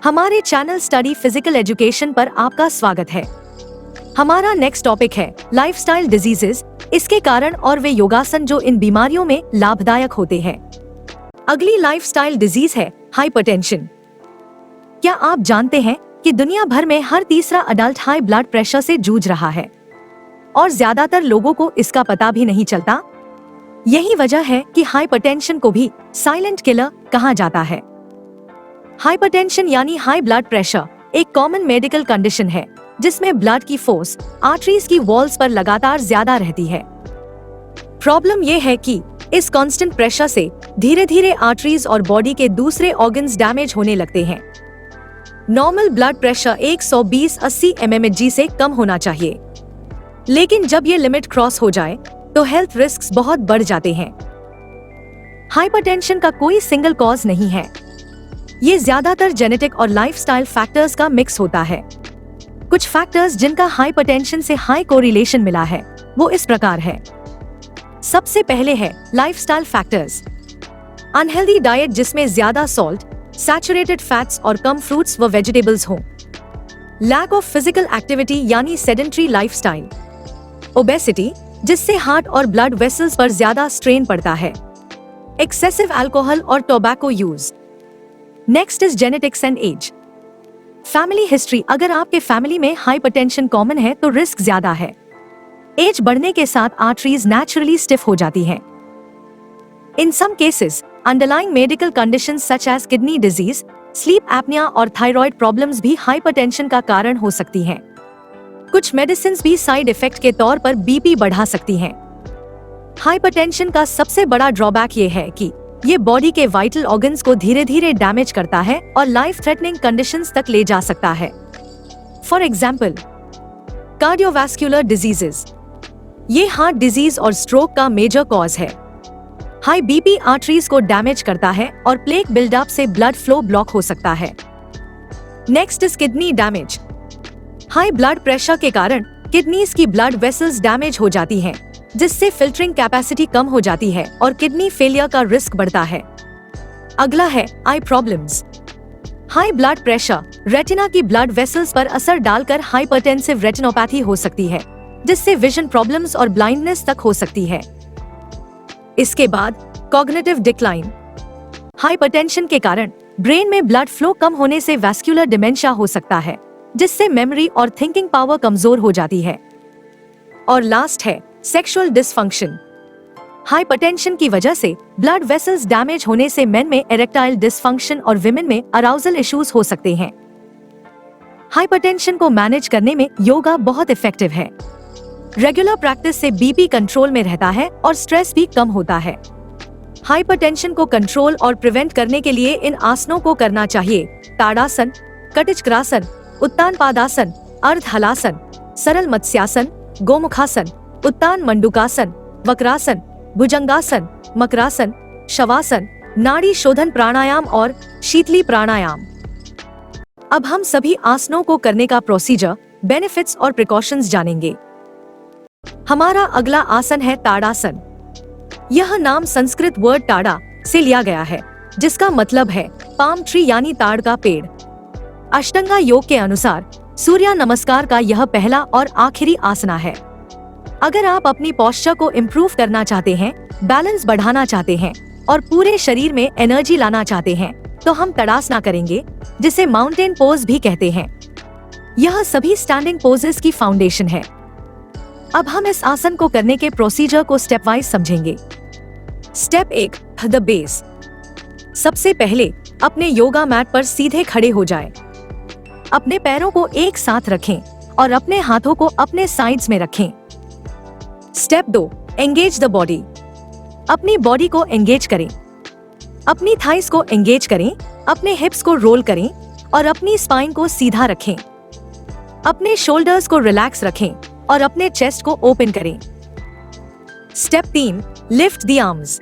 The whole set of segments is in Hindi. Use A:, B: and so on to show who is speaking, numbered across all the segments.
A: हमारे चैनल स्टडी फिजिकल एजुकेशन पर आपका स्वागत है। हमारा नेक्स्ट टॉपिक है लाइफस्टाइल डिजीजेस, इसके कारण और वे योगासन जो इन बीमारियों में लाभदायक होते हैं। अगली लाइफस्टाइल डिजीज है हाइपरटेंशन। क्या आप जानते हैं कि दुनिया भर में हर तीसरा अडल्ट हाई ब्लड प्रेशर से जूझ रहा है और ज्यादातर लोगों को इसका पता भी नहीं चलता। यही वजह है कि हाइपरटेंशन को भी साइलेंट किलर कहा जाता है। हाइपरटेंशन यानी हाई ब्लड प्रेशर एक कॉमन मेडिकल कंडीशन है जिसमें ब्लड की फोर्स आर्टरीज की वॉल्स पर लगातार ज्यादा रहती है। प्रॉब्लम यह है कि इस कांस्टेंट प्रेशर से धीरे धीरे आर्टरीज और बॉडी के दूसरे ऑर्गन्स डैमेज होने लगते हैं। नॉर्मल ब्लड प्रेशर 120/80 mmHg से कम होना चाहिए, लेकिन जब ये लिमिट क्रॉस हो जाए तो हेल्थ रिस्क्स बहुत बढ़ जाते हैं। हाइपरटेंशन का कोई सिंगल कॉज नहीं है, ये ज्यादातर जेनेटिक और लाइफस्टाइल फैक्टर्स का मिक्स होता है। कुछ फैक्टर्स जिनका हाइपरटेंशन से हाई कोरिलेशन मिला है वो इस प्रकार है। सबसे पहले है लाइफस्टाइल फैक्टर्स। अनहेल्दी डाइट जिसमें ज्यादा सॉल्ट, सैचुरेटेड फैट्स और कम फ्रूट्स व वेजिटेबल्स हों। लैक ऑफ फिजिकल एक्टिविटी यानी सेडेंट्री लाइफस्टाइल। ओबेसिटी जिससे हार्ट और ब्लड वेसल्स पर ज्यादा स्ट्रेन पड़ता है। एक्सेसिव अल्कोहल और tobacco use. Next is genetics and age. Family history, अगर आपके फैमिली में हाइपरटेंशन कॉमन है तो रिस्क ज्यादा है। एज बढ़ने के साथ आर्टरीज नेचुरली स्टिफ हो जाती हैं। In some cases underlying medical conditions such as kidney disease, sleep apnoea और थायराइड प्रॉब्लम्स भी हाइपरटेंशन का कारण हो सकती हैं। कुछ मेडिसिन्स भी साइड इफेक्ट के तौर पर बीपी बढ़ा सकती हैं। हाइपरटेंशन का सबसे बड़ा ड्रॉबैक ये है कि ये बॉडी के वाइटल ऑर्गन्स को धीरे धीरे डैमेज करता है और लाइफ थ्रेटनिंग कंडीशंस तक ले जा सकता है। फॉर एग्जाम्पल, कार्डियोवैस्कुलर डिजीजेस, ये हार्ट डिजीज और स्ट्रोक का मेजर कॉज है। हाई बीपी आर्टरीज को डैमेज करता है और प्लेक बिल्डअप से ब्लड फ्लो ब्लॉक हो सकता है। Next is kidney damage. High blood pressure के कारण किडनीज की ब्लड वेसल्स डैमेज हो जाती हैं, जिससे फिल्टरिंग कैपेसिटी कम हो जाती है और किडनी फेलियर का रिस्क बढ़ता है। अगला है eye problems. High blood pressure retina की ब्लड वेसल्स पर असर डालकर हाइपरटेंसिव रेटिनोपैथी हो सकती है, जिससे विजन प्रॉब्लम्स और ब्लाइंडनेस तक हो सकती है। इसके बाद कॉग्निटिव डिक्लाइन। हाइपरटेंशन के कारण ब्रेन में ब्लड फ्लो कम होने से वैस्कुलर डिमेंशिया हो सकता है, जिससे मेमोरी और थिंकिंग पावर कमजोर हो जाती है। और लास्ट है सेक्सुअल डिसफंक्शन। हाइपरटेंशन की वजह से ब्लड वेसल्स डैमेज होने से मेन में इरेक्टाइल डिसफंक्शन और विमेन में अराउजल इश्यूज हो सकते हैं। हाइपरटेंशन को मैनेज करने में योगा बहुत इफेक्टिव है। रेगुलर प्रैक्टिस से बीपी कंट्रोल में रहता है और स्ट्रेस भी कम होता है। हाइपरटेंशन को कंट्रोल और प्रिवेंट करने के लिए इन आसनों को करना चाहिए: ताड़ासन, कटिचक्रासन, उत्तान पादासन, अर्ध हलासन, सरल मत्स्यासन, गोमुखासन, उत्तान मंडूकासन, वक्रासन, भुजंगासन, मकरासन, शवासन, नाड़ी शोधन प्राणायाम और शीतली प्राणायाम। अब हम सभी आसनों को करने का प्रोसीजर, बेनिफिट्स और प्रिकॉशंस जानेंगे। हमारा अगला आसन है ताड़ासन। यह नाम संस्कृत वर्ड ताड़ा से लिया गया है, जिसका मतलब है पाम ट्री यानी ताड़ का पेड़। अष्टांगा योग के अनुसार सूर्य नमस्कार का यह पहला और आखिरी आसना है। अगर आप अपनी पोस्चर को इम्प्रूव करना चाहते हैं, बैलेंस बढ़ाना चाहते हैं और पूरे शरीर में एनर्जी लाना चाहते हैं, तो हम तड़ासना करेंगे, जिसे माउंटेन पोज भी कहते हैं। यह सभी स्टैंडिंग पोजेस की फाउंडेशन है। अब हम इस आसन को करने के प्रोसीजर को स्टेप वाइज समझेंगे। Step 1, the base. सबसे पहले अपने योगा मैट पर सीधे खड़े हो जाएं। अपने पैरों को एक साथ रखें और अपने हाथों को अपने साइड्स में रखें। Step 2, engage the body. अपनी बॉडी को एंगेज करें। अपनी थाइस को एंगेज करें, अपने हिप्स को रोल करें और अपनी स्पाइन को सीधा रखें। अपने शोल्डर्स को रिलैक्स रखें और अपने चेस्ट को ओपन करें। Step 3, lift the arms.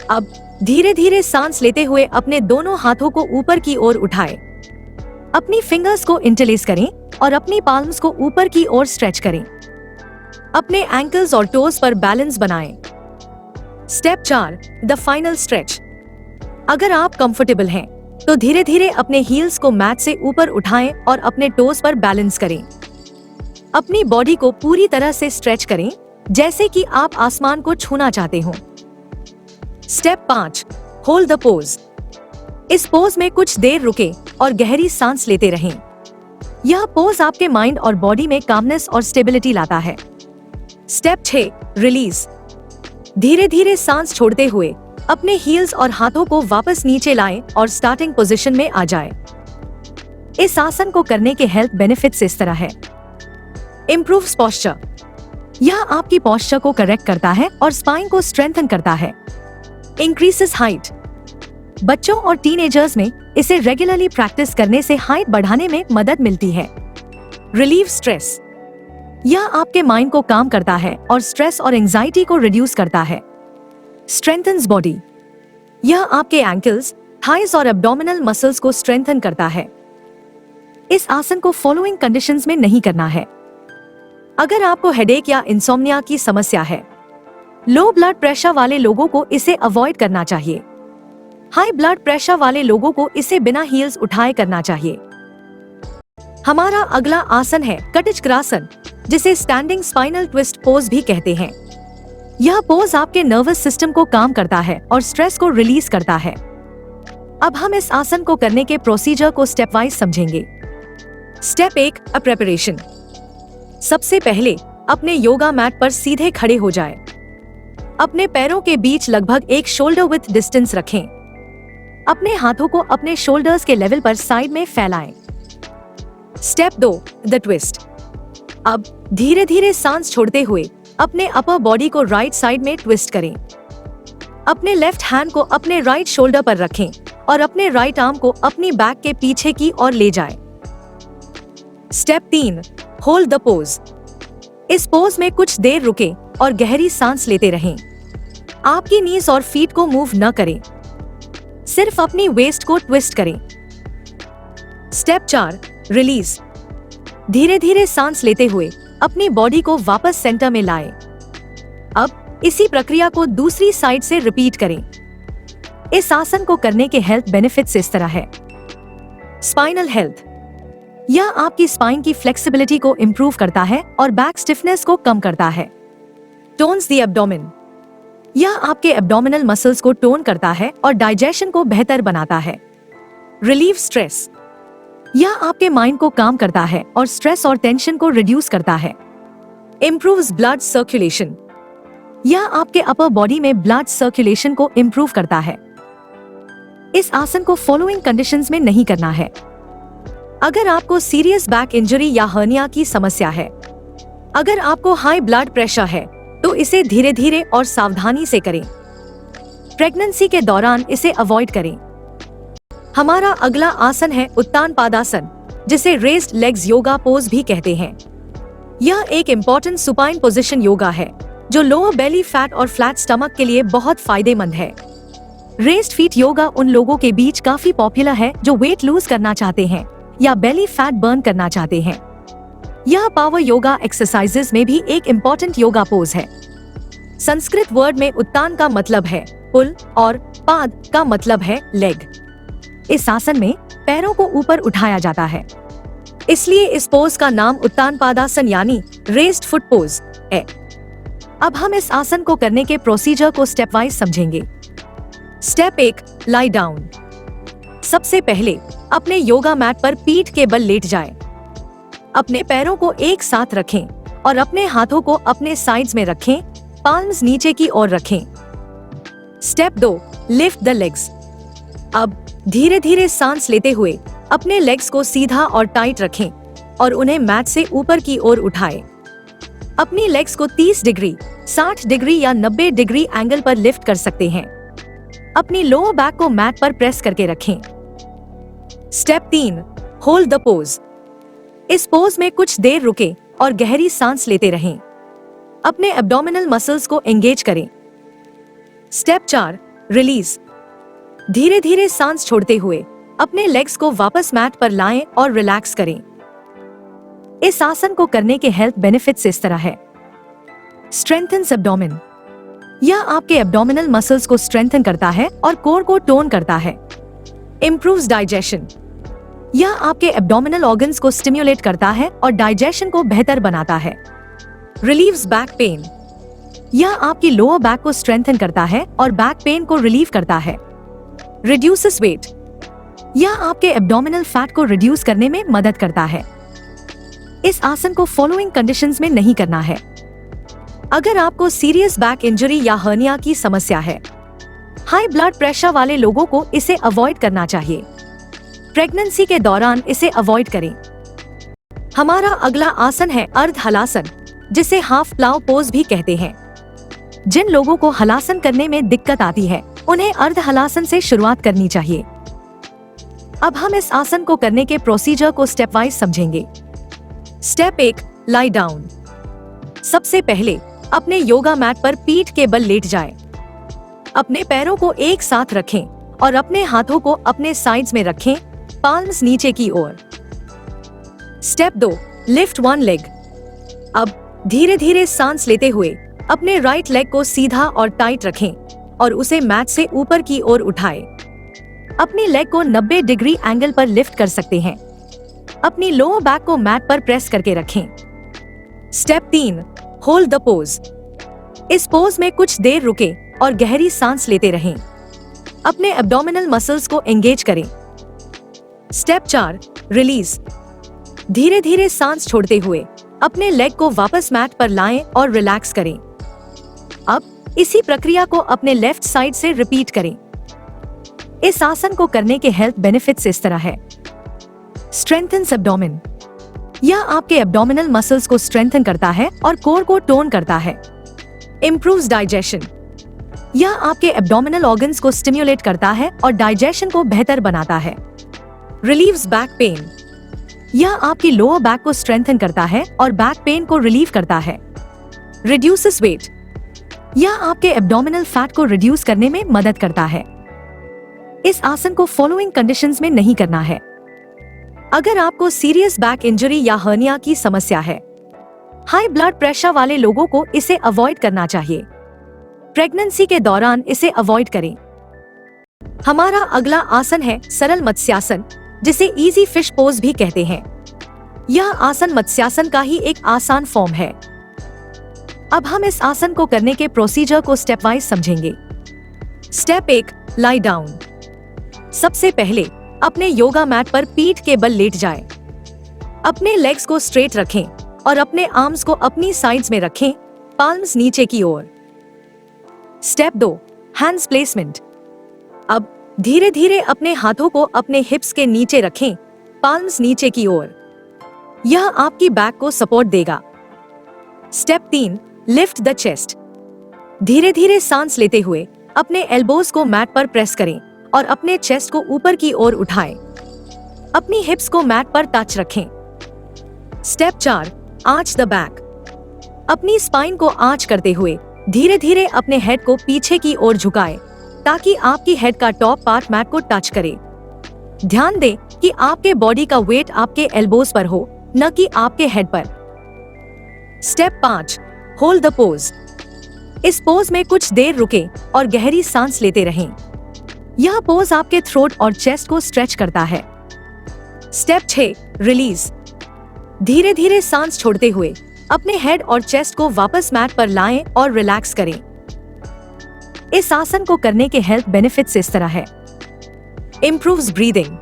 A: अब धीरे धीरे सांस लेते हुए अपने दोनों हाथों को ऊपर की ओर उठाएं। अपनी फिंगर्स को इंटरलेस करें और अपनी पाल्म्स को ऊपर की ओर स्ट्रेच करें। अपने एंकल्स और टोज पर बैलेंस बनाएं। Step 4, the final stretch. अगर आप कंफर्टेबल हैं तो धीरे धीरे अपने हील्स को मैट से ऊपर उठाएं और अपने टोस पर बैलेंस करें। अपनी बॉडी को पूरी तरह से स्ट्रेच करें, जैसे कि आप आसमान को छूना चाहते हो। Step 5, hold the pose. इस पोज में कुछ देर रुके और गहरी सांस लेते रहें। यह पोज आपके माइंड और बॉडी में कामनेस और स्टेबिलिटी लाता है। Step 6, release. धीरे धीरे सांस छोड़ते हुए अपने हील्स और हाथों को वापस नीचे लाएं और स्टार्टिंग पोजीशन में आ जाएं। इस आसन को करने के हेल्थ बेनिफिट्स इस तरह है। Improves posture. यह आपकी पोस्चर को करेक्ट करता है और स्पाइन को स्ट्रेंथन करता है। Increases height. बच्चों और टीनेजर्स में इसे रेगुलरली प्रैक्टिस करने से हाइट बढ़ाने में मदद मिलती है। Relieve stress. यह आपके माइंड को काम करता है और स्ट्रेस और एंजाइटी को रिड्यूस करता है। Strengthens body. यह आपके एंकल्स, थाइज और एब्डोमिनल मसल्स को स्ट्रेंथन करता है। इस आसन को फॉलोइंग कंडीशंस में नहीं करना है। अगर आपको हेडेक या इंसोम्निया की समस्या है, लो ब्लड प्रेशर वाले लोगों को इसे अवॉइड करना चाहिए। हाई ब्लड प्रेशर वाले लोगों को इसे बिना हील्स उठाए करना चाहिए। हमारा अगला आसन है कटिचक्रासन, जिसे स्टैंडिंग स्पाइनल ट्विस्ट पोज भी कहते हैं। यह पोज आपके नर्वस सिस्टम को काम करता है और स्ट्रेस को रिलीज करता है। अब हम इस आसन को करने के प्रोसीजर को स्टेप वाइज समझेंगे। Step 1, preparation. सबसे पहले अपने योगा मैट पर सीधे खड़े हो जाएं। अपने पैरों के बीच लगभग एक शोल्डर विड्थ डिस्टेंस रखें। अपने हाथों को अपने शोल्डर्स के लेवल पर साइड में फैलाएं। Step 2, the twist. अब धीरे धीरे सांस छोड़ते हुए अपने अपर बॉडी को राइट साइड में ट्विस्ट करें। अपने लेफ्ट हैंड को अपने राइट शोल्डर पर रखें और अपने राइट आर्म को अपनी बैक के पीछे की ओर ले जाएं। Step 3, hold the pose. इस पोज में कुछ देर रुके और गहरी सांस लेते रहें। आपकी नीज और फीट को मूव न करें, सिर्फ अपनी वेस्ट को ट्विस्ट करें। Step 4, release. धीरे धीरे सांस लेते हुए अपनी बॉडी को वापस सेंटर में लाएं। अब इसी प्रक्रिया को दूसरी साइड से रिपीट करें। इस आसन को करने के हेल्थ बेनिफिट्स इस तरह है। Spinal health. यह आपकी स्पाइन की फ्लेक्सिबिलिटी को इंप्रूव करता है और बैक स्टिफनेस को कम करता है। Tones the abdomen. यह आपके एब्डोमिनल मसल्स को टोन करता है और डाइजेशन को बेहतर बनाता है। Relieve stress. यह आपके माइंड को काम करता है और स्ट्रेस और टेंशन को रिड्यूस करता है। Improves blood circulation. यह आपके अपर बॉडी में ब्लड सर्कुलेशन को इम्प्रूव करता है। इस आसन को फॉलोइंग कंडीशंस में नहीं करना है। अगर आपको सीरियस बैक इंजरी या हर्निया की समस्या है, अगर आपको हाई ब्लड प्रेशर है, तो इसे धीरे धीरे और सावधानी से करें। प्रेगनेंसी के दौरान इसे अवॉइड करें। हमारा अगला आसन है उत्तान पादासन, जिसे रेज्ड लेग्स योगा पोज भी कहते हैं। यह एक इम्पोर्टेंट सुपाइन पोजीशन योगा है जो लोअर बेली फैट और फ्लैट स्टमक के लिए बहुत फायदेमंद है। रेज्ड फीट योगा उन लोगों के बीच काफी पॉपुलर है जो वेट लूज करना चाहते हैं या बेली फैट बर्न करना चाहते हैं। यह पावर योगा एक्सरसाइजेस में भी एक इम्पोर्टेंट योगा पोज है। संस्कृत वर्ड में उत्तान का मतलब है पुल और पाद का मतलब है लेग। इस आसन में पैरों को ऊपर उठाया जाता है, इसलिए इस पोज का नाम उत्तान पादासन यानी रेज्ड फुट पोज है। अब हम इस आसन को करने के प्रोसीजर को स्टेप वाइज समझेंगे। Step 1, lie down. सबसे पहले अपने योगा मैट पर पीठ के बल लेट जाएं। अपने पैरों को एक साथ रखें और अपने हाथों को अपने साइड्स में रखें, पाल्म्स नीचे की ओर रखें। Step 2, lift the legs. अब धीरे धीरे सांस लेते हुए अपने लेग्स को सीधा और टाइट रखें और उन्हें मैट से ऊपर की ओर उठाएं। अपनी लेग्स को 30 डिग्री, 60 डिग्री या 90 डिग्री एंगल पर लिफ्ट कर सकते हैं। अपनी लोअर बैक को मैट पर प्रेस करके रखें। Step 3, hold the pose. इस पोज में कुछ देर रुके और गहरी सांस लेते रहें। अपने एब्डोमिनल मसल्स को एंगेज करें। Step 4, release. धीरे धीरे सांस छोड़ते हुए अपने लेग्स को वापस मैट पर लाएं और रिलैक्स करें। इस आसन को करने के हेल्थ बेनिफिट्स इस तरह है। Strengthens abdomen. यह आपके एब्डोमिनल मसल्स को स्ट्रेंथन करता है और कोर को टोन करता है। Improves digestion. यह आपके एब्डोमिनल ऑर्गन्स को स्टिम्युलेट करता है और डाइजेशन को बेहतर बनाता है। Relieves back pain. यह आपकी लोअर बैक को स्ट्रेंथन करता है और बैक पेन को रिलीव करता है। Reduces weight. यह आपके एब्डोमिनल फैट को रिड्यूस करने में मदद करता है। इस आसन को फॉलोइंग कंडीशंस में नहीं करना है। अगर आपको सीरियस बैक इंजरी या हर्निया की समस्या है, हाई ब्लड प्रेशर वाले लोगों को इसे अवॉइड करना चाहिए। प्रेगनेंसी के दौरान इसे अवॉइड करें। हमारा अगला आसन है अर्ध हलासन, जिसे हाफ प्लाव पोज भी कहते हैं। जिन लोगों को हलासन करने में दिक्कत आती है, उन्हें अर्ध हलासन से शुरुआत करनी चाहिए। अब हम इस आसन को करने के प्रोसीजर को स्टेप वाइज समझेंगे। Step 1, lie down. सबसे पहले अपने योगा मैट पर पीठ के बल लेट जाएं। अपने पैरों को एक साथ रखें और अपने हाथों को अपने साइड्स में रखें, पाल्म्स नीचे की ओर। Step 2, lift one leg. अब धीरे धीरे सांस लेते हुए अपने राइट लेग को सीधा और टाइट रखें और उसे मैट से ऊपर की ओर उठाएं। अपनी लेग को 90 डिग्री एंगल पर लिफ्ट कर सकते हैं। अपनी लोअर बैक को मैट पर प्रेस करके रखें। Step 3, hold the pose. इस पोज में कुछ देर रुकें और गहरी सांस लेते रहें। अपने एब्डोमिनल मसल्स को एंगेज करें। Step 4, release. धीरे धीरे सांस छोड़ते हुए अपने लेग को वापस मैट पर लाएं और रिलैक्स करें। अब इसी प्रक्रिया को अपने लेफ्ट साइड से रिपीट करें। इस आसन को करने के हेल्थ बेनिफिट्स इस तरह है। Strengthens abdomen. यह आपके एब्डोमिनल मसल्स को स्ट्रेंथन करता है और कोर को टोन करता है। Improves digestion. यह आपके एब्डोमिनल ऑर्गन्स को स्टिम्युलेट करता है और डाइजेशन को बेहतर बनाता है। Relieves back pain. यह आपकी लोअर बैक को स्ट्रेंथन करता है और बैक पेन को रिलीव करता है। Reduces weight. यह आपके एब्डोमिनल फैट को रिड्यूस करने में मदद करता है। इस आसन को फॉलोइंग कंडीशंस में नहीं करना है। अगर आपको सीरियस बैक इंजरी या हर्निया की समस्या है, हाई ब्लड प्रेशर वाले लोगों को इसे अवॉइड करना चाहिए। प्रेगनेंसी के दौरान इसे अवॉइड करें। हमारा अगला आसन है सरल मत्स्यासन, जिसे इजी फिश पोज भी कहते हैं। यह आसन मत्स्यासन का ही एक आसान फॉर्म है। अब हम इस आसन को करने के प्रोसीजर को स्टेप वाइज समझेंगे। Step 1, lie down. सबसे पहले अपने योगा मैट पर पीठ के बल लेट जाएं। अपने लेग्स को स्ट्रेट रखें और अपने आर्म्स को अपनी साइड्स में रखें, पाल्म्स नीचे की ओर। Step 2, hands placement. अब धीरे धीरे अपने हाथों को अपने हिप्स के नीचे रखें, पाल्म्स नीचे की ओर। यह आपकी बैक को सपोर्ट देगा। Step 3, lift the chest. धीरे धीरे सांस लेते हुए अपने एल्बोज को मैट पर प्रेस करें और अपने चेस्ट को ऊपर की ओर उठाएं। अपनी हिप्स को मैट पर टच रखें। Step 4, arch the back. अपनी स्पाइन को आर्च करते हुए धीरे धीरे अपने हेड को पीछे की ओर झुकाएं, ताकि आपकी हेड का टॉप पार्ट मैट को टच करे। ध्यान दें कि आपके बॉडी का वेट आपके एल्बोज पर हो, न कि आपके हेड पर। Step 5, hold the pose. इस पोज में कुछ देर रुकें और गहरी सांस लेते रहें। यह पोज आपके थ्रोट और चेस्ट को स्ट्रेच करता है। Step 6, release. धीरे धीरे सांस छोड़ते हुए अपने हेड और चेस्ट को वापस मैट पर लाएं और रिलैक्स करें। इस आसन को करने के हेल्थ बेनिफिट्स इस तरह है। Improves breathing.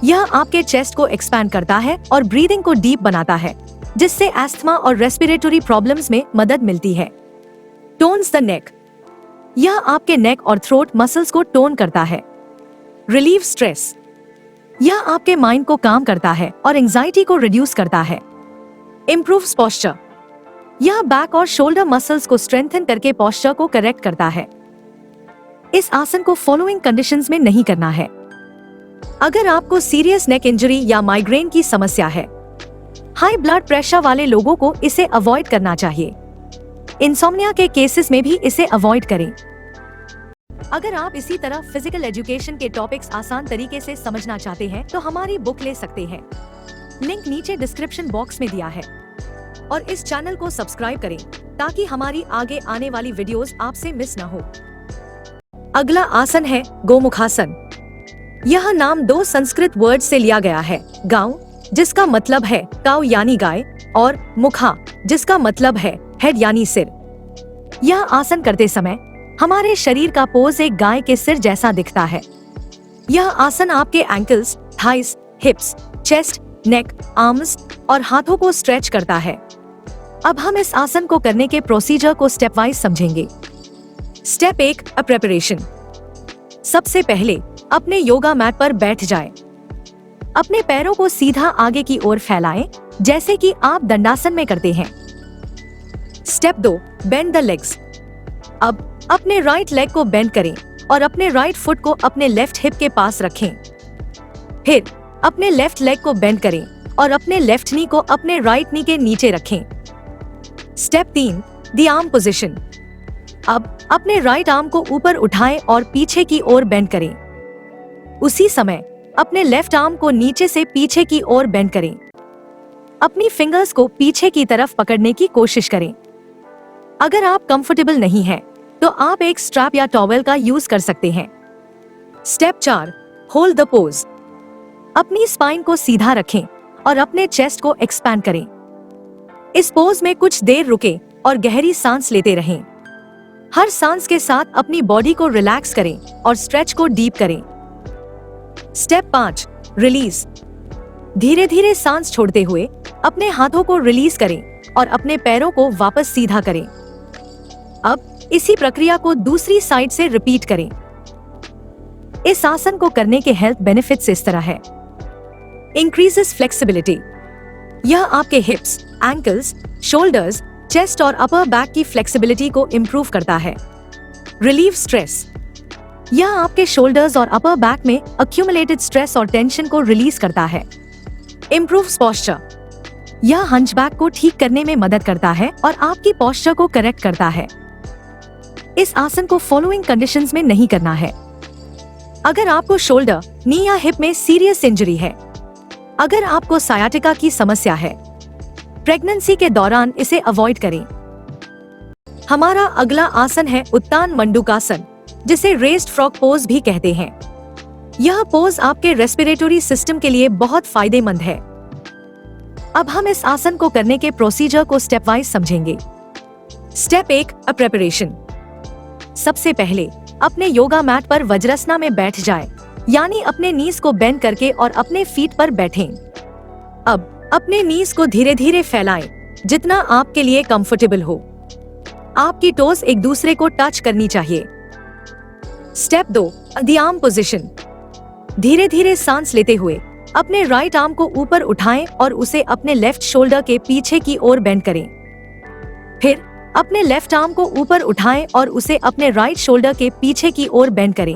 A: यह आपके चेस्ट को एक्सपैंड करता है और ब्रीदिंग को डीप बनाता है, जिससे एस्थमा और रेस्पिरेटरी प्रॉब्लम्स में मदद मिलती है। Tones the neck. यह आपके नेक और थ्रोट मसल्स को टोन करता है। Relieve stress. यह आपके माइंड को काम करता है और एंजाइटी को रिड्यूस करता है। Improves posture. यह बैक और शोल्डर मसल्स को स्ट्रेंथन करके पोस्चर को करेक्ट करता है। इस आसन को फॉलोइंग कंडीशंस में नहीं करना है। अगर आपको सीरियस नेक इंजरी या माइग्रेन की समस्या है, हाई ब्लड प्रेशर वाले लोगों को इसे अवॉइड करना चाहिए। इंसोम्निया के केसेस में भी इसे अवॉइड करें। अगर आप इसी तरह फिजिकल एजुकेशन के टॉपिक्स आसान तरीके से समझना चाहते हैं, तो हमारी बुक ले सकते हैं। लिंक नीचे डिस्क्रिप्शन बॉक्स में दिया है। और इस चैनल को सब्सक्राइब करें, ताकि हमारी आगे आने वाली वीडियोस आपसे मिस न हो। अगला आसन है गोमुखासन। यह नाम दो संस्कृत वर्ड से लिया गया है, गांव जिसका मतलब है काऊ यानी गाय और मुखा जिसका मतलब है हेड यानी सिर। यह आसन करते समय हमारे शरीर का पोज एक गाय के सिर जैसा दिखता है। यह आसन आपके एंकल्स, थाइस, हिप्स, चेस्ट, नेक, आर्म्स और हाथों को स्ट्रेच करता है। अब हम इस आसन को करने के प्रोसीजर को स्टेप वाइज समझेंगे। Step 1, preparation. सबसे पहले अपने योगा मैट पर बैठ जाएं। अपने पैरों को सीधा आगे की ओर फैलाएं, जैसे कि आप दंडासन में करते हैं। Step 2, bend the legs. अब अपने राइट लेग को बेंड करें और अपने राइट फुट को अपने लेफ्ट हिप के पास रखें। फिर अपने लेफ्ट लेग को बेंड करें और अपने लेफ्ट नी को अपने राइट नी के नीचे रखें। Step 3, the arm position. अब अपने राइट आर्म को ऊपर उठाएं और पीछे की ओर बेंड करें। उसी समय अपने लेफ्ट आर्म को नीचे से पीछे की ओर बेंड करें। अपनी फिंगर्स को पीछे की तरफ पकड़ने की कोशिश करें। अगर आप कंफर्टेबल नहीं हैं, तो आप एक स्ट्रैप या टॉवेल का यूज कर सकते हैं। Step 4, hold the pose. अपनी स्पाइन को सीधा रखें और अपने चेस्ट को एक्सपैंड करें। इस पोज में कुछ देर रुकें और गहरी सांस लेते रहें। हर सांस के साथ अपनी बॉडी को रिलैक्स करें और स्ट्रेच को डीप करें। Step 5, release. धीरे धीरे सांस छोड़ते हुए अपने हाथों को रिलीज करें और अपने पैरों को वापस सीधा करें। अब इसी प्रक्रिया को दूसरी साइड से रिपीट करें। इस आसन को करने के हेल्थ बेनिफिट्स इस तरह है। Increases flexibility. यह आपके हिप्स, एंकल्स, शोल्डर्स, चेस्ट और अपर बैक की फ्लेक्सिबिलिटी को इम्प्रूव करता है। Relieve stress. यह आपके शोल्डर्स और अपर बैक में अक्यूमुलेटेड स्ट्रेस और टेंशन को रिलीज करता है। Improves posture. यह हंचबैक को ठीक करने में मदद करता है और आपकी पोस्चर को करेक्ट करता है। इस आसन को फॉलोइंग कंडीशंस में नहीं करना है। अगर आपको शोल्डर, नी या हिप में सीरियस इंजरी है, अगर आपको सायाटिका की समस्या है, प्रेगनेंसी के दौरान इसे अवॉइड करें। हमारा अगला आसन है उत्तान मंडूकासन, जिसे रेस्ड फ्रॉग पोज भी कहते हैं। यह पोज आपके रेस्पिरेटरी सिस्टम के लिए बहुत फायदेमंद है। अब हम इस आसन को करने के प्रोसीजर को स्टेप वाइज समझेंगे। Step 1, preparation. सबसे पहले अपने योगा मैट पर वज्रासना में बैठ जाएं, यानी अपने नीज को बेंड करके और अपने फीट पर बैठें। अब अपने नीज को धीरे धीरे फैलाएं, जितना आपके लिए कंफर्टेबल हो। आपकी टोज एक दूसरे को टच करनी चाहिए। Step 2, the arm position. धीरे धीरे सांस लेते हुए अपने राइट आर्म को ऊपर उठाएं और उसे अपने लेफ्ट शोल्डर के पीछे की ओर बेंड करें। फिर अपने लेफ्ट आर्म को ऊपर उठाएं और उसे अपने राइट शोल्डर के पीछे की ओर बेंड करें।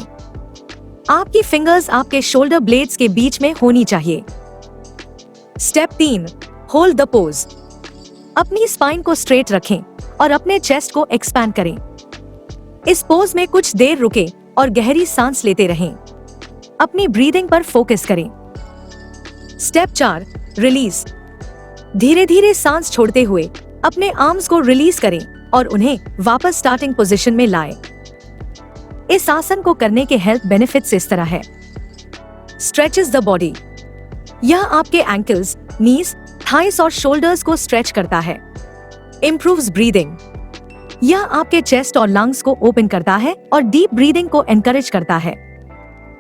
A: आपकी फिंगर्स आपके शोल्डर ब्लेड्स के बीच में होनी चाहिए। Step 3, hold the pose. अपनी स्पाइन को स्ट्रेट रखें और अपने चेस्ट को एक्सपैंड करें। इस पोज में कुछ देर रुकें और गहरी सांस लेते रहें। अपनी ब्रीदिंग पर फोकस करें। Step 4, release. धीरे धीरे सांस छोड़ते हुए अपने आर्म्स को रिलीज करें और उन्हें वापस स्टार्टिंग पोजीशन में लाएं। इस आसन को करने के हेल्थ बेनिफिट्स इस तरह है। Stretches the body. यह आपके एंकल्स, नीज, थाइस और शोल्डर्स को स्ट्रेच करता है। Improves breathing. यह आपके चेस्ट और लंग्स को ओपन करता है और डीप ब्रीदिंग को एनकरेज करता है।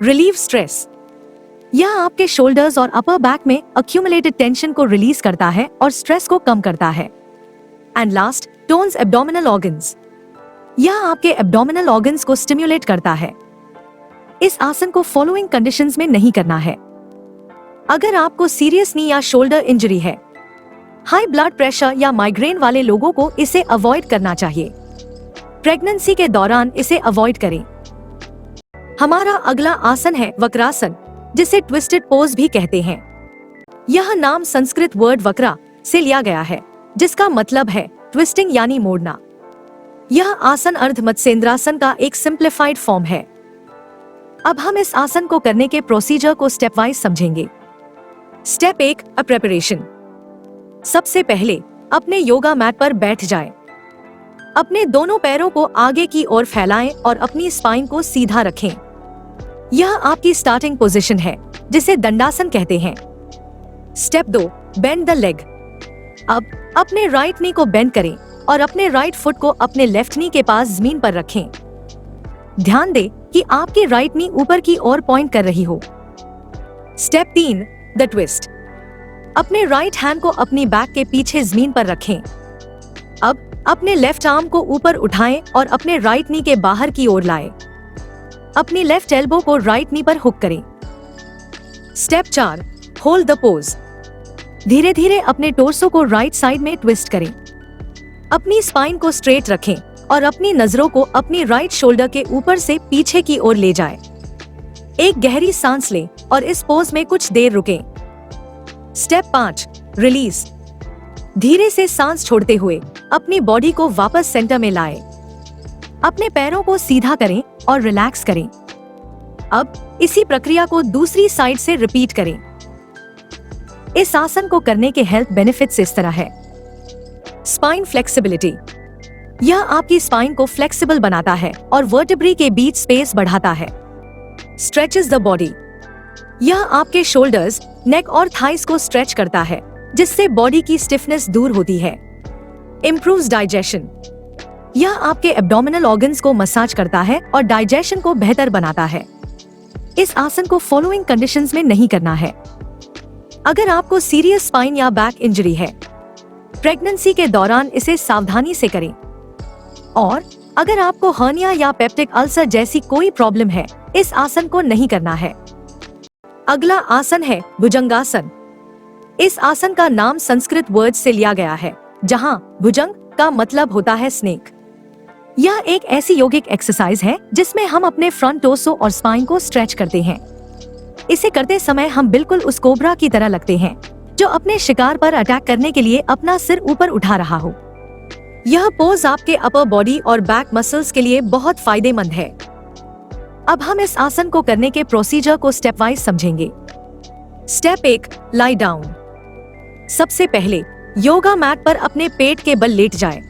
A: Relieve stress. यह आपके शोल्डर्स और अपर बैक में अक्यूमुलेटेड टेंशन को रिलीज करता है और स्ट्रेस को कम करता है। And last, tones abdominal organs. यह आपके एब्डोमिनल ऑर्गन्स को स्टिम्युलेट करता है। इस आसन को फॉलोइंग कंडीशंस में नहीं करना है। अगर आपको सीरियस नी या शोल्डर इंजरी है, हाई ब्लड प्रेशर या माइग्रेन वाले लोगों को इसे अवॉइड करना चाहिए। प्रेगनेंसी के दौरान इसे अवॉइड करें। हमारा अगला आसन है वक्रासन, जिसे ट्विस्टेड पोज भी कहते हैं। यह नाम संस्कृत वर्ड वक्रा से लिया गया है, जिसका मतलब है ट्विस्टिंग यानी मोड़ना। यह आसन अर्ध मत्स्येंद्रासन का एक सिंप्लीफाइड फॉर्म है। अब हम इस आसन को करने के प्रोसीजर को स्टेप वाइज समझेंगे। Step 1, preparation. सबसे पहले अपने योगा मैट पर बैठ जाएं। अपने दोनों पैरों को आगे की ओर फैलाएं और अपनी स्पाइन को सीधा रखें। यह आपकी स्टार्टिंग पोजीशन है जिसे दंडासन कहते हैं। Step 2, bend the leg. अब अपने राइट नी को बेंड करें और अपने राइट फुट को अपने लेफ्ट नी के पास जमीन पर रखें। ध्यान दें कि आपकी राइट नी ऊपर की ओर पॉइंट कर रही हो। Step 3, the twist. अपने राइट हैंड को अपनी बैक के पीछे जमीन पर रखें। अब अपने लेफ्ट आर्म को ऊपर उठाएं और अपने राइट नी के बाहर की ओर लाएं। अपनी लेफ्ट एल्बो को राइट नी पर हुक करें। Step 4, hold the pose. धीरे धीरे अपने टोर्सो को राइट साइड में ट्विस्ट करें। अपनी स्पाइन को स्ट्रेट रखें और अपनी नजरों को अपनी राइट शोल्डर के ऊपर से पीछे की ओर ले जाएं। एक गहरी सांस लें और इस पोज में कुछ देर रुकें। Step 5, release. धीरे से सांस छोड़ते हुए अपनी बॉडी को वापस सेंटर में लाएं। अपने पैरों को सीधा करें और रिलैक्स करें। अब इसी प्रक्रिया को दूसरी साइड से रिपीट करें। इस आसन को करने के हेल्थ बेनिफिट्स इस तरह है। Spine flexibility. यह आपकी स्पाइन को फ्लेक्सिबल बनाता है और वर्टेब्री के बीच स्पेस बढ़ाता है। Stretches the body. यह आपके शोल्डर्स, नेक और थाइस को स्ट्रेच करता है जिससे बॉडी की स्टिफनेस दूर होती है। Improves digestion. यह आपके एब्डोमिनल ऑर्गन्स को मसाज करता है और डाइजेशन को बेहतर बनाता है। इस आसन को फॉलोइंग कंडीशंस में नहीं करना है। अगर आपको सीरियस स्पाइन या बैक इंजरी है, प्रेगनेंसी के दौरान इसे सावधानी से करें। और अगर आपको हर्निया या पेप्टिक अल्सर जैसी कोई प्रॉब्लम है, इस आसन को नहीं करना है। अगला आसन है भुजंगासन। इस आसन का नाम संस्कृत वर्ड से लिया गया है जहां भुजंग का मतलब होता है स्नेक। यह एक ऐसी योगिक एक्सरसाइज है जिसमें हम अपने फ्रंट टोर्सो और स्पाइन को स्ट्रेच करते हैं। इसे करते समय हम बिल्कुल उस कोबरा की तरह लगते हैं जो अपने शिकार पर अटैक करने के लिए अपना सिर ऊपर उठा रहा हो। यह पोज आपके अपर बॉडी और बैक मसल्स के लिए बहुत फायदेमंद है। अब हम इस आसन को करने के प्रोसीजर को स्टेप वाइज समझेंगे। Step 1, lie down. सबसे पहले योगा मैट पर अपने पेट के बल लेट जाएं।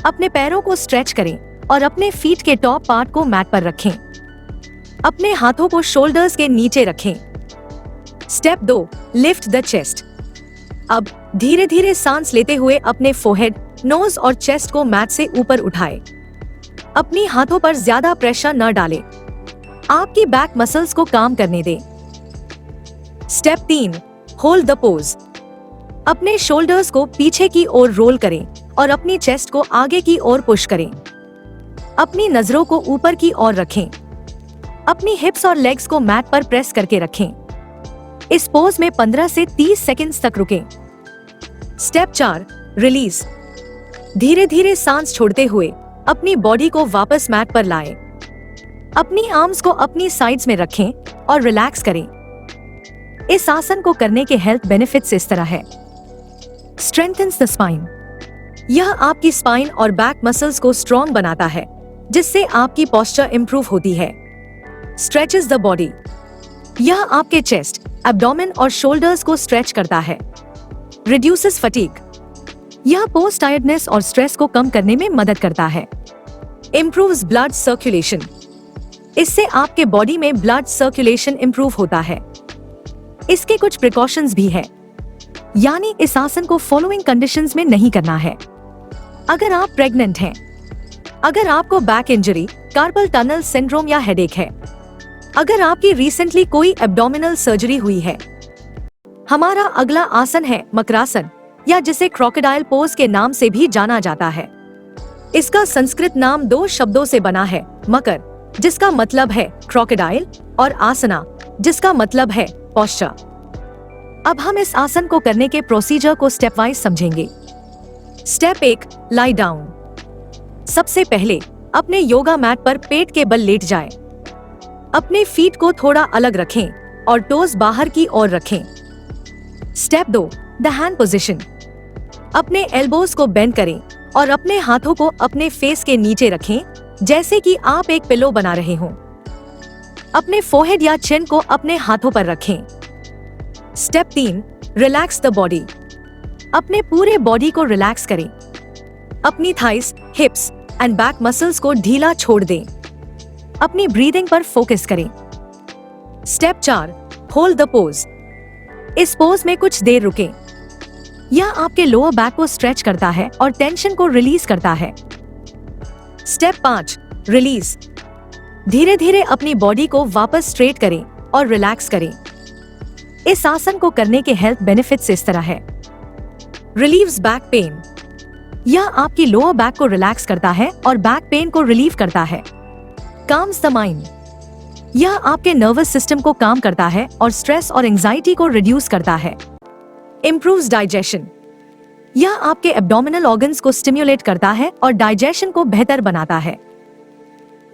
A: अपने पैरों को स्ट्रेच करें और अपने फीट के टॉप पार्ट को मैट पर रखें। अपने हाथों को शोल्डर्स के नीचे रखें। Step 2, lift the chest. अब धीरे धीरे सांस लेते हुए अपने फोरहेड, नोज और चेस्ट को मैट से ऊपर उठाएं। अपनी हाथों पर ज्यादा प्रेशर न डालें। आपकी बैक मसल्स को काम करने दें। Step 3, hold the pose. अपने शोल्डर्स को पीछे की ओर रोल करें और अपनी चेस्ट को आगे की ओर पुश करें। अपनी नजरों को ऊपर की ओर रखें। अपनी हिप्स और लेग्स को मैट पर प्रेस करके रखें। इस पोज में 15 से 30 सेकंड्स तक रुकें। Step 4, release. धीरे धीरे सांस छोड़ते हुए अपनी बॉडी को वापस मैट पर लाएं। अपनी आर्म्स को अपनी साइड्स में रखें और रिलैक्स करें। इस आसन को करने के हेल्थ बेनिफिट्स इस तरह है। Strengthens the spine. यह आपकी स्पाइन और बैक मसल्स को स्ट्रॉन्ग बनाता है जिससे आपकी पोस्चर इंप्रूव होती है। Stretches the body. यह आपके चेस्ट, एब्डोमेन और शोल्डर्स को स्ट्रेच करता है। Reduces fatigue. यह पोस्ट टायर्डनेस और स्ट्रेस को कम करने में मदद करता है। Improves blood circulation. इससे आपके बॉडी में ब्लड सर्कुलेशन इंप्रूव होता है। इसके कुछ प्रिकॉशंस भी है, यानी इस आसन को फॉलोइंग कंडीशंस में नहीं करना है। अगर आप प्रेग्नेंट हैं, अगर आपको back injury, carpal tunnel syndrome या हेडेक है, अगर आपकी रिसेंटली कोई एब्डोमिनल सर्जरी हुई है। हमारा अगला आसन है मकरासन, या जिसे क्रोकोडाइल पोज के नाम से भी जाना जाता है। इसका संस्कृत नाम 2 शब्दों से बना है, मकर जिसका मतलब है क्रोकोडाइल और आसना जिसका मतलब है पोस्चर। अब हम इस आसन को करने के प्रोसीजर को स्टेप वाइज समझेंगे। Step 1, lie down. सबसे पहले अपने योगा मैट पर पेट के बल लेट जाएं। अपने फीट को थोड़ा अलग रखें और टोज बाहर की ओर रखें। Step 2, the hand position. अपने एल्बोज को बेंड करें और अपने हाथों को अपने फेस के नीचे रखें जैसे कि आप एक पिलो बना रहे हों। अपने फोरहेड या चिन को अपने हाथों पर रखें। Step 3, relax the body. अपने पूरे बॉडी को रिलैक्स करें। अपनी थाइस, हिप्स एंड बैक मसल्स को ढीला छोड़ दें। अपनी ब्रीदिंग पर फोकस करें। Step 4, hold the pose. इस पोज में कुछ देर रुकें। यह आपके लोअर बैक को स्ट्रेच करता है और टेंशन को रिलीज करता है। Step 5, release. धीरे धीरे अपनी बॉडी को वापस स्ट्रेट करें और रिलैक्स करें। इस आसन को करने के हेल्थ बेनिफिट्स इस तरह है। Relieves back pain. यह आपकी लोअर बैक को रिलैक्स करता है और बैक पेन को रिलीव करता है। Calms the mind. यह आपके नर्वस सिस्टम को काम करता है और स्ट्रेस और एंजाइटी को रिड्यूस करता है। Improves digestion. यह आपके एब्डोमिनल ऑर्गन्स को स्टिम्युलेट करता है और डाइजेशन को बेहतर बनाता है।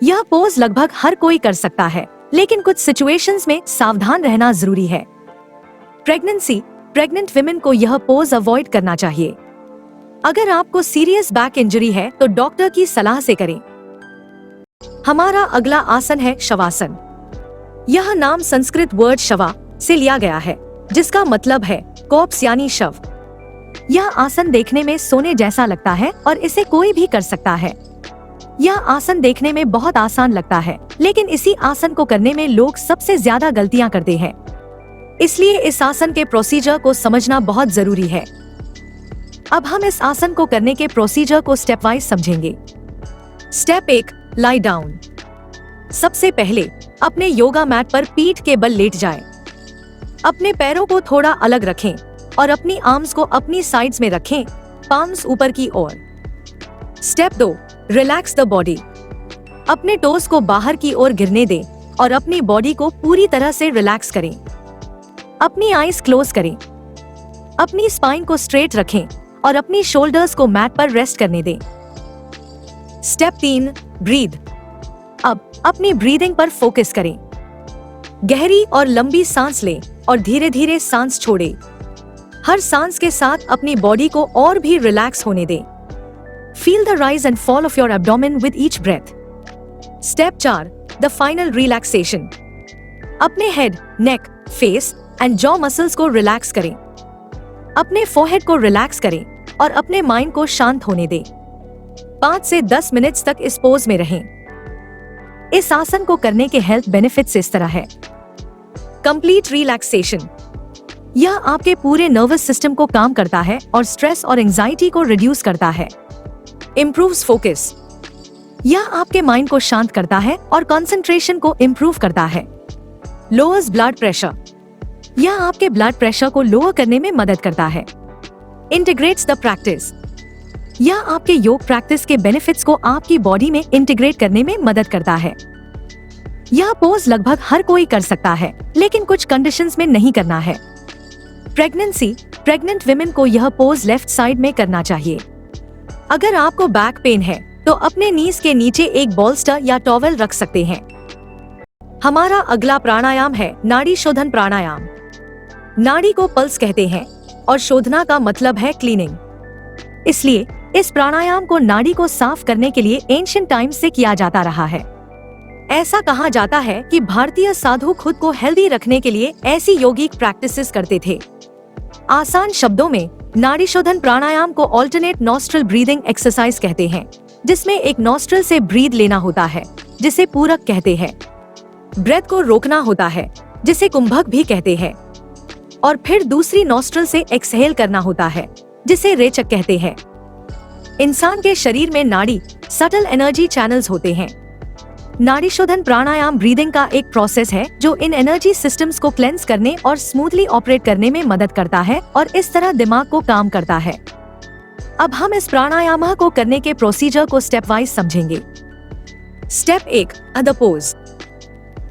A: यह पोज लगभग हर कोई कर सकता है, लेकिन कुछ सिचुएशंस में सावधान रहना जरूरी है। प्रेग्नेंट विमेन को यह पोज अवॉइड करना चाहिए। अगर आपको सीरियस बैक इंजरी है तो डॉक्टर की सलाह से करें। हमारा अगला आसन है शवासन। यह नाम संस्कृत वर्ड शवा से लिया गया है, जिसका मतलब है कॉर्प्स यानी शव। यह आसन देखने में सोने जैसा लगता है और इसे कोई भी कर सकता है। यह आसन देखने में बहुत आसान लगता है, लेकिन इसी आसन को करने में लोग सबसे ज्यादा गलतियां करते हैं। इसलिए इस आसन के प्रोसीजर को समझना बहुत जरूरी है। अब हम इस आसन को करने के प्रोसीजर को स्टेप वाइज समझेंगे। Step 1, lie down. सबसे पहले अपने योगा मैट पर पीठ के बल लेट जाएं। अपने पैरों को थोड़ा अलग रखें और अपनी आर्म्स को अपनी साइड्स में रखें, पाम्स ऊपर की ओर। Step 2, relax the body. अपने टोस को बाहर की ओर गिरने दें और अपनी बॉडी को पूरी तरह से रिलैक्स करें। अपनी आईज क्लोज करें। अपनी स्पाइन को स्ट्रेट रखें और अपनी शोल्डर्स को मैट पर रेस्ट करने दें। Step 3, breathe. अब अपनी ब्रीदिंग पर फोकस करें। गहरी और लंबी सांस लें और धीरे धीरे सांस छोड़ें। हर सांस के साथ अपनी बॉडी को और भी रिलैक्स होने दें। Feel the rise and fall of your abdomen with each breath. Step 4, the final relaxation. अपने head, neck, face and jaw muscles को रिलैक्स करें। अपने फोरहेड को रिलैक्स करें और अपने माइंड को शांत होने दें। 5 से 10 मिनट्स तक इस पोज में रहें। इस आसन को करने के हेल्थ बेनिफिट्स इस तरह है। Complete relaxation. यह आपके पूरे नर्वस सिस्टम को काम करता है और स्ट्रेस और एंजाइटी को रिड्यूस करता है। Improves focus. यह आपके माइंड को शांत करता है और कंसंट्रेशन को इम्प्रूव करता है। Lowers blood pressure. यह आपके ब्लड प्रेशर को लोअर करने में मदद करता है। Integrates the practice. यह आपके योग प्रैक्टिस के बेनिफिट्स को आपकी बॉडी में इंटीग्रेट करने में मदद करता है। यह पोज लगभग हर कोई कर सकता है, लेकिन कुछ कंडीशंस में नहीं करना है। प्रेग्नेंट विमेन को यह पोज लेफ्ट साइड में करना चाहिए। अगर आपको बैक पेन है तो अपने नीज के नीचे एक बोल्स्टर या टॉवेल रख सकते हैं। हमारा अगला प्राणायाम है नाड़ी शोधन प्राणायाम। नाड़ी को पल्स कहते हैं और शोधना का मतलब है क्लीनिंग। इसलिए इस प्राणायाम को नाड़ी को साफ करने के लिए एंशिएंट टाइम से किया जाता रहा है। ऐसा कहा जाता है कि भारतीय साधु खुद को हेल्दी रखने के लिए ऐसी योगिक प्रैक्टिसेस करते थे। आसान शब्दों में नाड़ी शोधन प्राणायाम को ऑल्टरनेट नॉस्ट्रल ब्रीदिंग एक्सरसाइज कहते हैं, जिसमें एक नॉस्ट्रल से ब्रीद लेना होता है, जिसे पूरक कहते हैं। ब्रेथ को रोकना होता है, जिसे कुंभक भी कहते हैं, और फिर दूसरी नॉस्ट्रल से एक्सहेल करना होता है, जिसे रेचक कहते हैं। इंसान के शरीर में नाड़ी सटल एनर्जी चैनल्स होते हैं। नाड़ी शोधन प्राणायाम ब्रीदिंग का एक प्रोसेस है जो इन एनर्जी सिस्टम्स को क्लेंस करने और स्मूथली ऑपरेट करने में मदद करता है और इस तरह दिमाग को काम करता है। अब हम इस प्राणायाम को करने के प्रोसीजर को स्टेप वाइज समझेंगे। Step 1, other pose.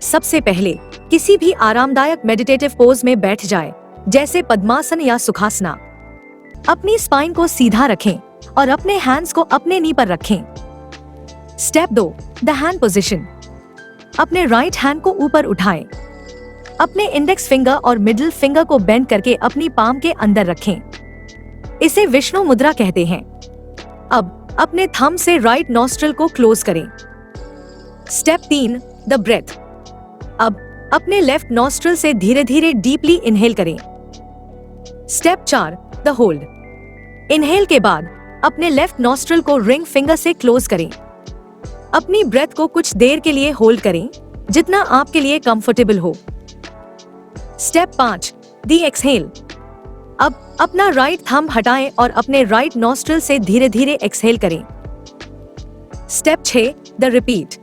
A: सबसे पहले किसी भी आरामदायक मेडिटेटिव पोज में बैठ जाए, जैसे पद्मासन या सुखासना। अपनी स्पाइन को सीधा रखें और अपने हैंड्स को अपने नी पर रखें। Step 2, the hand position. अपने राइट हैंड को ऊपर उठाएं। अपने इंडेक्स फिंगर और मिडिल फिंगर को बेंड करके अपनी पाम के अंदर रखें। इसे विष्णु मुद्रा कहते हैं। अब अपने थंब से राइट नॉस्ट्रिल को क्लोज करें। Step 3, the breath. अब अपने लेफ्ट नॉस्ट्रिल से धीरे धीरे डीपली इनहेल करें। Step 4, the hold. इनहेल के बाद अपने लेफ्ट नॉस्ट्रिल को रिंग फिंगर से क्लोज करें। अपनी ब्रेथ को कुछ देर के लिए होल्ड करें, जितना आपके लिए कंफर्टेबल हो। स्टेप 5, दी एक्सहेल। अब अपना राइट थंब हटाएं और अपने राइट नॉस्ट्रिल से धीरे धीरे एक्सहेल करें। Step 6, the repeat.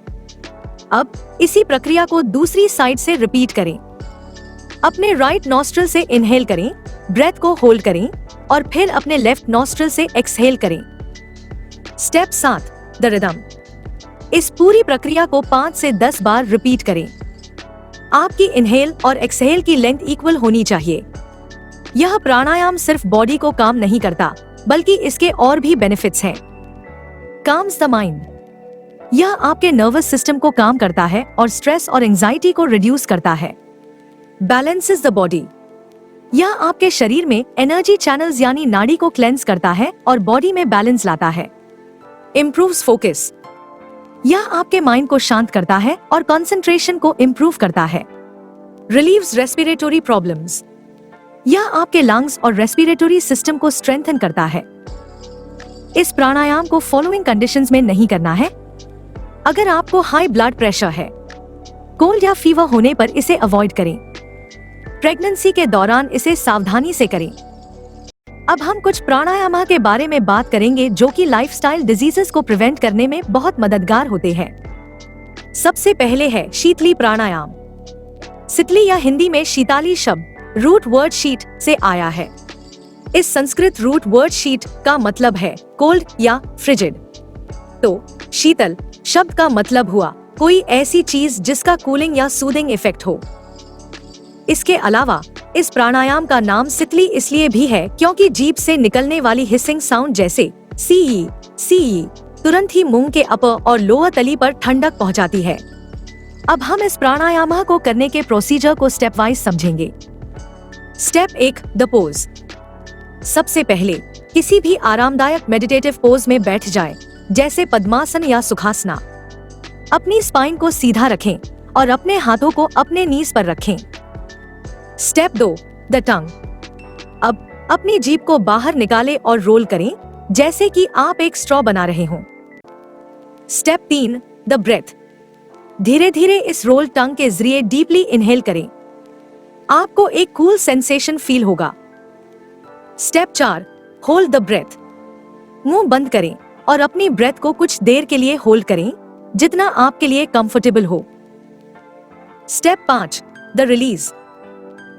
A: अब इसी प्रक्रिया को दूसरी साइड से रिपीट करें। अपने राइट नॉस्ट्रिल से इनहेल करें, ब्रेथ को होल्ड करें और फिर अपने लेफ्ट नॉस्ट्रिल से एक्सहेल करें। Step 7, the rhythm. इस पूरी प्रक्रिया को 5 से 10 बार रिपीट करें। आपकी इनहेल और एक्सहेल की लेंथ इक्वल होनी चाहिए। यह प्राणायाम सिर्फ बॉडी को काम नहीं करता, बल्कि इसके और भी बेनिफिट्स हैं। Calms the mind. यह आपके नर्वस सिस्टम को काम करता है और स्ट्रेस और एंजाइटी को रिड्यूस करता है। Balances the body. यह आपके शरीर में एनर्जी चैनल्स यानी नाड़ी को क्लेंस करता है और बॉडी में बैलेंस लाता है। Improves focus. यह आपके माइंड को शांत करता है और कंसंट्रेशन को इम्प्रूव करता है। Relieves respiratory problems. यह आपके लंग्स और रेस्पिरेटरी सिस्टम को स्ट्रेंथन करता है। इस प्राणायाम को फॉलोइंग कंडीशंस में नहीं करना है। अगर आपको हाई ब्लड प्रेशर है, कोल्ड या फीवर होने पर इसे अवॉइड करें। प्रेगनेंसी के दौरान इसे सावधानी से करें। अब हम कुछ प्राणायाम के बारे में बात करेंगे जो कि लाइफस्टाइल डिजीजेस को प्रिवेंट करने में बहुत मददगार होते हैं। सबसे पहले है शीतली प्राणायाम। शीतली या हिंदी में शीताली शब्द रूट वर्ड शीत से आया है। इस संस्कृत रूट वर्ड शीत का मतलब है कोल्ड या फ्रिजिड। तो शीतल शब्द का मतलब हुआ कोई ऐसी चीज जिसका कूलिंग या सूदिंग इफेक्ट हो। इसके अलावा इस प्राणायाम का नाम शीतली इसलिए भी है क्योंकि जीभ से निकलने वाली हिसिंग साउंड जैसे सी तुरंत ही मुंह के अपर और लोअर तली पर ठंडक पहुंचाती है। अब हम इस प्राणायाम को करने के प्रोसीजर को स्टेप वाइज समझेंगे। Step 1, the pose. सबसे पहले किसी भी आरामदायक मेडिटेटिव पोज में बैठ जाएं, जैसे पद्मासन या सुखासना। अपनी स्पाइन को सीधा रखें और अपने हाथों को अपने नीज पर रखें। Step 2, the tongue. अब अपनी जीभ को बाहर निकालें और रोल करें, जैसे कि आप एक स्ट्रॉ बना रहे हों। Step 3, the breath. धीरे धीरे इस रोल टंग के जरिए डीपली इनहेल करें। आपको एक कूल सेंसेशन फील होगा। Step 4, hold the breath. मुंह बंद करें और अपनी ब्रेथ को कुछ देर के लिए होल्ड करें, जितना आपके लिए कंफर्टेबल हो। Step 5, the release.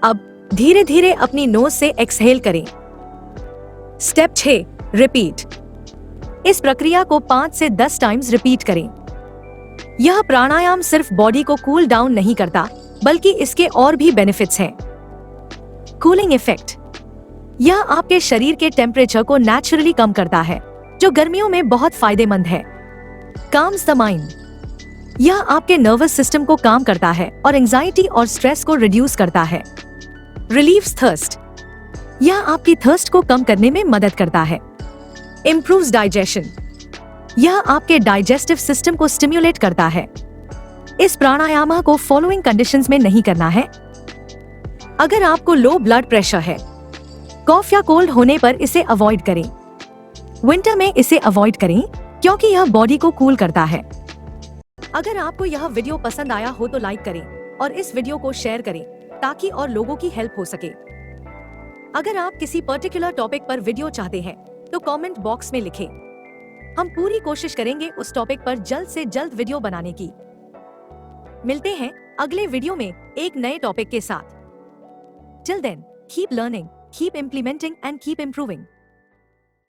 A: अब धीरे धीरे अपनी नोज से एक्सहेल करें। Step 6, repeat. इस प्रक्रिया को 5 से 10 टाइम्स रिपीट करें। यह प्राणायाम सिर्फ बॉडी को कूल डाउन नहीं करता, बल्कि इसके और भी बेनिफिट्स हैं। Cooling effect. यह आपके शरीर के टेम्परेचर को नेचुरली कम करता है, जो गर्मियों में बहुत फायदेमंद है। Calms the mind. यह आपके नर्वस सिस्टम को काम करता है और एंजाइटी और स्ट्रेस को रिड्यूस करता है। Relieves thirst. यह आपकी थर्स्ट को कम करने में मदद करता है। Improves digestion. यह आपके डाइजेस्टिव सिस्टम को स्टिम्युलेट करता है। इस प्राणायाम को फॉलोइंग कंडीशंस में नहीं करना है। अगर आपको लो ब्लड प्रेशर है, कॉफ या कोल्ड होने पर इसे अवॉइड करें। विंटर में इसे अवॉइड करें क्योंकि यह बॉडी को कूल करता है। अगर आपको यह वीडियो पसंद आया हो तो लाइक करें और इस वीडियो को शेयर करें ताकि और लोगों की हेल्प हो सके। अगर आप किसी पर्टिकुलर टॉपिक पर वीडियो चाहते हैं तो कमेंट बॉक्स में लिखें। हम पूरी कोशिश करेंगे उस टॉपिक पर जल्द से जल्द वीडियो बनाने की। मिलते हैं अगले वीडियो में एक नए टॉपिक के साथ। Till then, keep learning, keep implementing and keep improving.